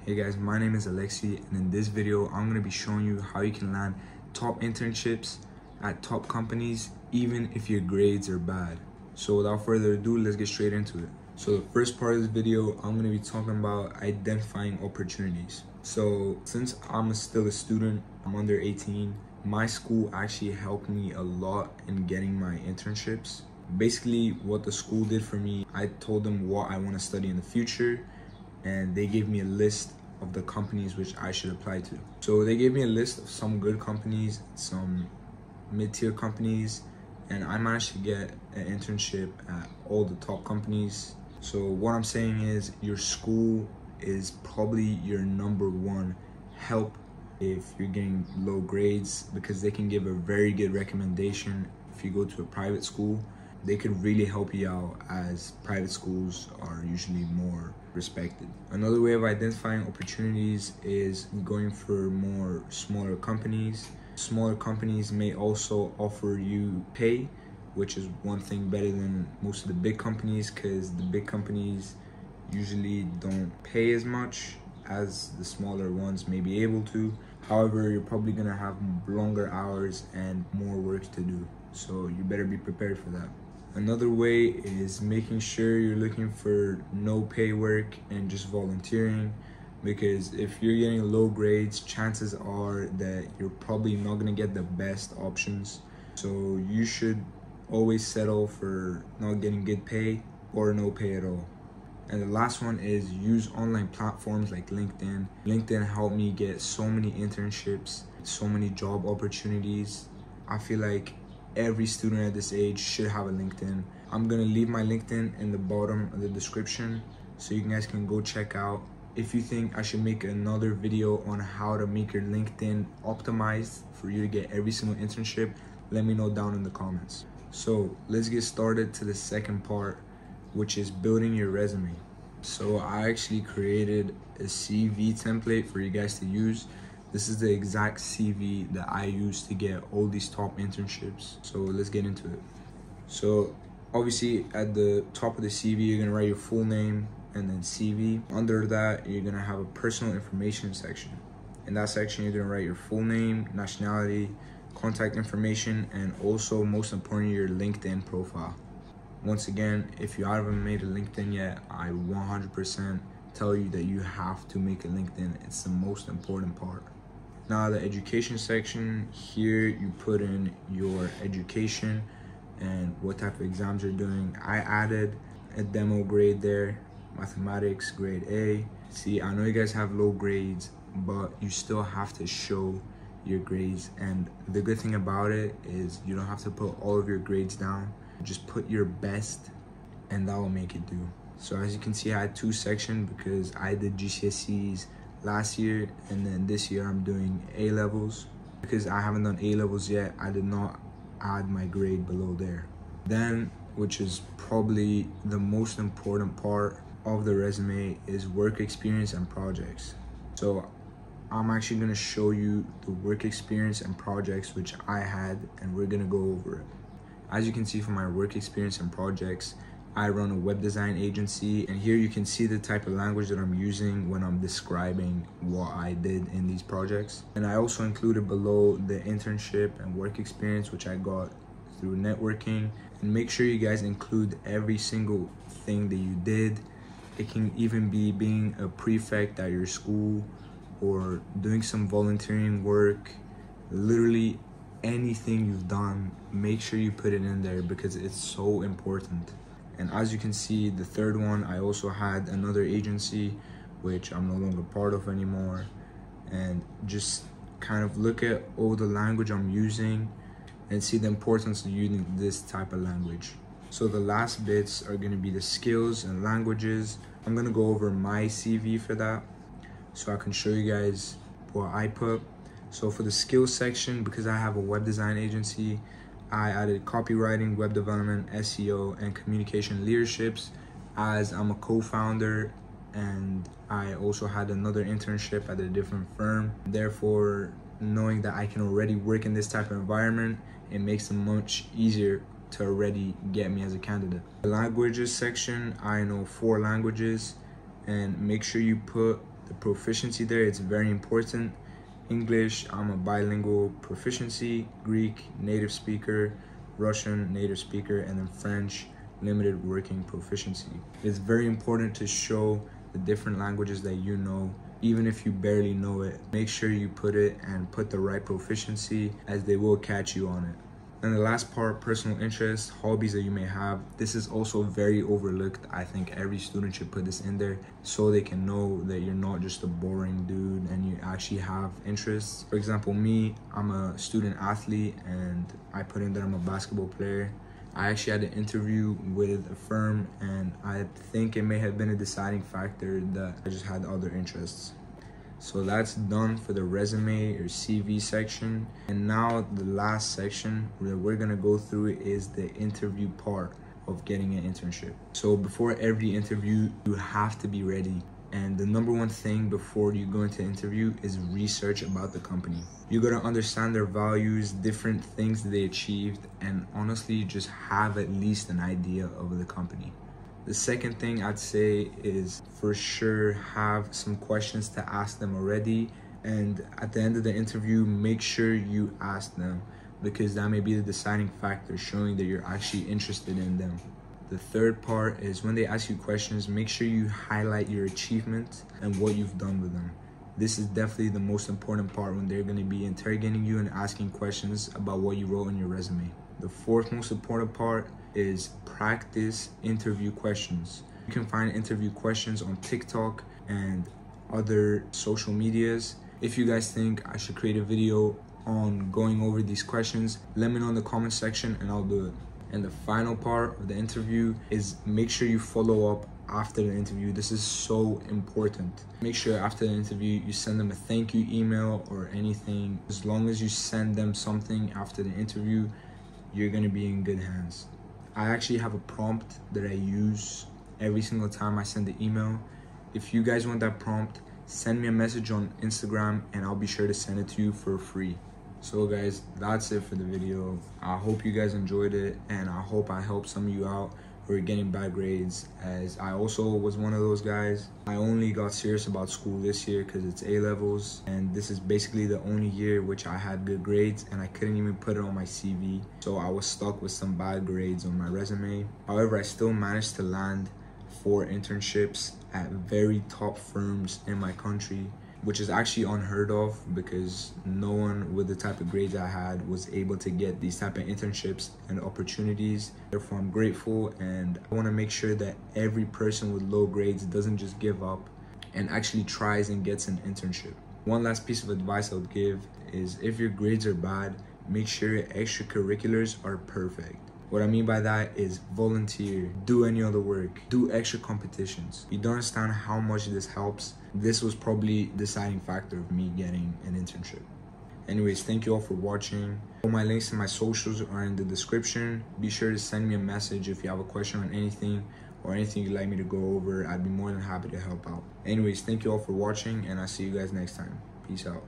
Hey guys, my name is Alexi, and in this video I'm going to be showing you how you can land top internships at top companies even if your grades are bad. So without further ado, let's get straight into it. So the first part of this video, I'm going to be talking about identifying opportunities. So since I'm still a student, I'm under 18, my school actually helped me a lot in getting my internships. Basically what the school did for me, I told them what I want to study in the future, and they gave me a list of the companies which I should apply to. So they gave me a list of some good companies, some mid-tier companies, and I managed to get an internship at all the top companies. So what I'm saying is your school is probably your #1 help if you're getting low grades, because they can give a very good recommendation. If you go to a private school, they could really help you out, as private schools are usually more respected. Another way of identifying opportunities is going for more smaller companies. Smaller companies may also offer you pay, which is one thing better than most of the big companies, because the big companies usually don't pay as much as the smaller ones may be able to. However, you're probably gonna have longer hours and more work to do, so you better be prepared for that. Another way is making sure you're looking for no pay work and just volunteering, because if you're getting low grades, chances are that you're probably not gonna get the best options. So you should always settle for not getting good pay or no pay at all. And the last one is use online platforms like LinkedIn. LinkedIn helped me get so many internships, so many job opportunities. I feel like every student at this age should have a LinkedIn. I'm gonna leave my LinkedIn in the bottom of the description so you guys can go check out. If you think I should make another video on how to make your LinkedIn optimized for you to get every single internship, let me know down in the comments. So let's get started to the second part, which is building your resume. So I actually created a CV template for you guys to use. This is the exact CV that I used to get all these top internships. So let's get into it. So obviously at the top of the CV, you're gonna write your full name and then CV. Under that, you're gonna have a personal information section. In that section, you're gonna write your full name, nationality, contact information, and also most importantly, your LinkedIn profile. Once again, if you haven't made a LinkedIn yet, I 100% tell you that you have to make a LinkedIn. It's the most important part. Now the education section, here you put in your education and what type of exams you're doing. I added a demo grade there, mathematics grade A. See, I know you guys have low grades, but you still have to show your grades. And the good thing about it is you don't have to put all of your grades down. Just put your best and that will make it do. So as you can see, I had 2 sections because I did GCSEs last year, and then this year I'm doing A-levels. Because I haven't done A-levels yet, I did not add my grade below there. Then, which is probably the most important part of the resume, is work experience and projects. So I'm actually gonna show you the work experience and projects which I had, and we're gonna go over it. As you can see from my work experience and projects, I run a web design agency, and here you can see the type of language that I'm using when I'm describing what I did in these projects. And I also included below the internship and work experience which I got through networking. And make sure you guys include every single thing that you did. It can even be being a prefect at your school or doing some volunteering work. Literally anything you've done, make sure you put it in there because it's so important. And as you can see, the third one, I also had another agency which I'm no longer part of anymore. And just kind of look at all the language I'm using and see the importance of using this type of language. So the last bits are going to be the skills and languages. I'm going to go over my CV for that so I can show you guys what I put. So for the skills section, because I have a web design agency, I added copywriting, web development, SEO, and communication leaderships, as I'm a co-founder and I also had another internship at a different firm. Therefore, knowing that I can already work in this type of environment, it makes it much easier to already get me as a candidate. The languages section, I know 4 languages, and make sure you put The proficiency there, it's very important. English, I'm a bilingual proficiency. Greek, native speaker. Russian, native speaker. And then French, limited working proficiency. It's very important to show the different languages that you know, even if you barely know it. Make sure you put it and put the right proficiency, as they will catch you on it. And the last part, personal interests, hobbies that you may have. This is also very overlooked. I think every student should put this in there so they can know that you're not just a boring dude and you actually have interests. For example, me, I'm a student athlete and I put in that I'm a basketball player. I actually had an interview with a firm and I think it may have been a deciding factor that I just had other interests. So that's done for the resume or CV section. And now the last section that we're gonna go through is the interview part of getting an internship. So before every interview, you have to be ready. And the number one thing before you go into interview is research about the company. You gotta understand their values, different things that they achieved, and honestly just have at least an idea of the company. The second thing I'd say is for sure have some questions to ask them already, and at the end of the interview, make sure you ask them, because that may be the deciding factor, showing that you're actually interested in them. The third part is when they ask you questions, make sure you highlight your achievements and what you've done with them. This is definitely the most important part when they're going to be interrogating you and asking questions about what you wrote in your resume. The fourth most important part is practice interview questions. You can find interview questions on TikTok and other social medias. If you guys think I should create a video on going over these questions, let me know in the comment section and I'll do it. And the final part of the interview is make sure you follow up after the interview. This is so important. Make sure after the interview you send them a thank you email or anything. As long as you send them something after the interview, you're gonna be in good hands. I actually have a prompt that I use every single time I send the email. If you guys want that prompt, send me a message on Instagram and I'll be sure to send it to you for free. So guys, that's it for the video. I hope you guys enjoyed it and I hope I helped some of you out who are getting bad grades, as I also was one of those guys. I only got serious about school this year because it's A-levels, and this is basically the only year which I had good grades and I couldn't even put it on my CV. So I was stuck with some bad grades on my resume. However, I still managed to land 4 internships at very top firms in my country, which is actually unheard of because no one with the type of grades I had was able to get these type of internships and opportunities. Therefore, I'm grateful, and I want to make sure that every person with low grades doesn't just give up and actually tries and gets an internship. One last piece of advice I would give is if your grades are bad, make sure your extracurriculars are perfect. What I mean by that is volunteer, do any other work, do extra competitions. You don't understand how much this helps. This was probably the deciding factor of me getting an internship. Anyways, thank you all for watching. All my links to my socials are in the description. Be sure to send me a message if you have a question on anything or anything you'd like me to go over. I'd be more than happy to help out. Anyways, thank you all for watching and I'll see you guys next time. Peace out.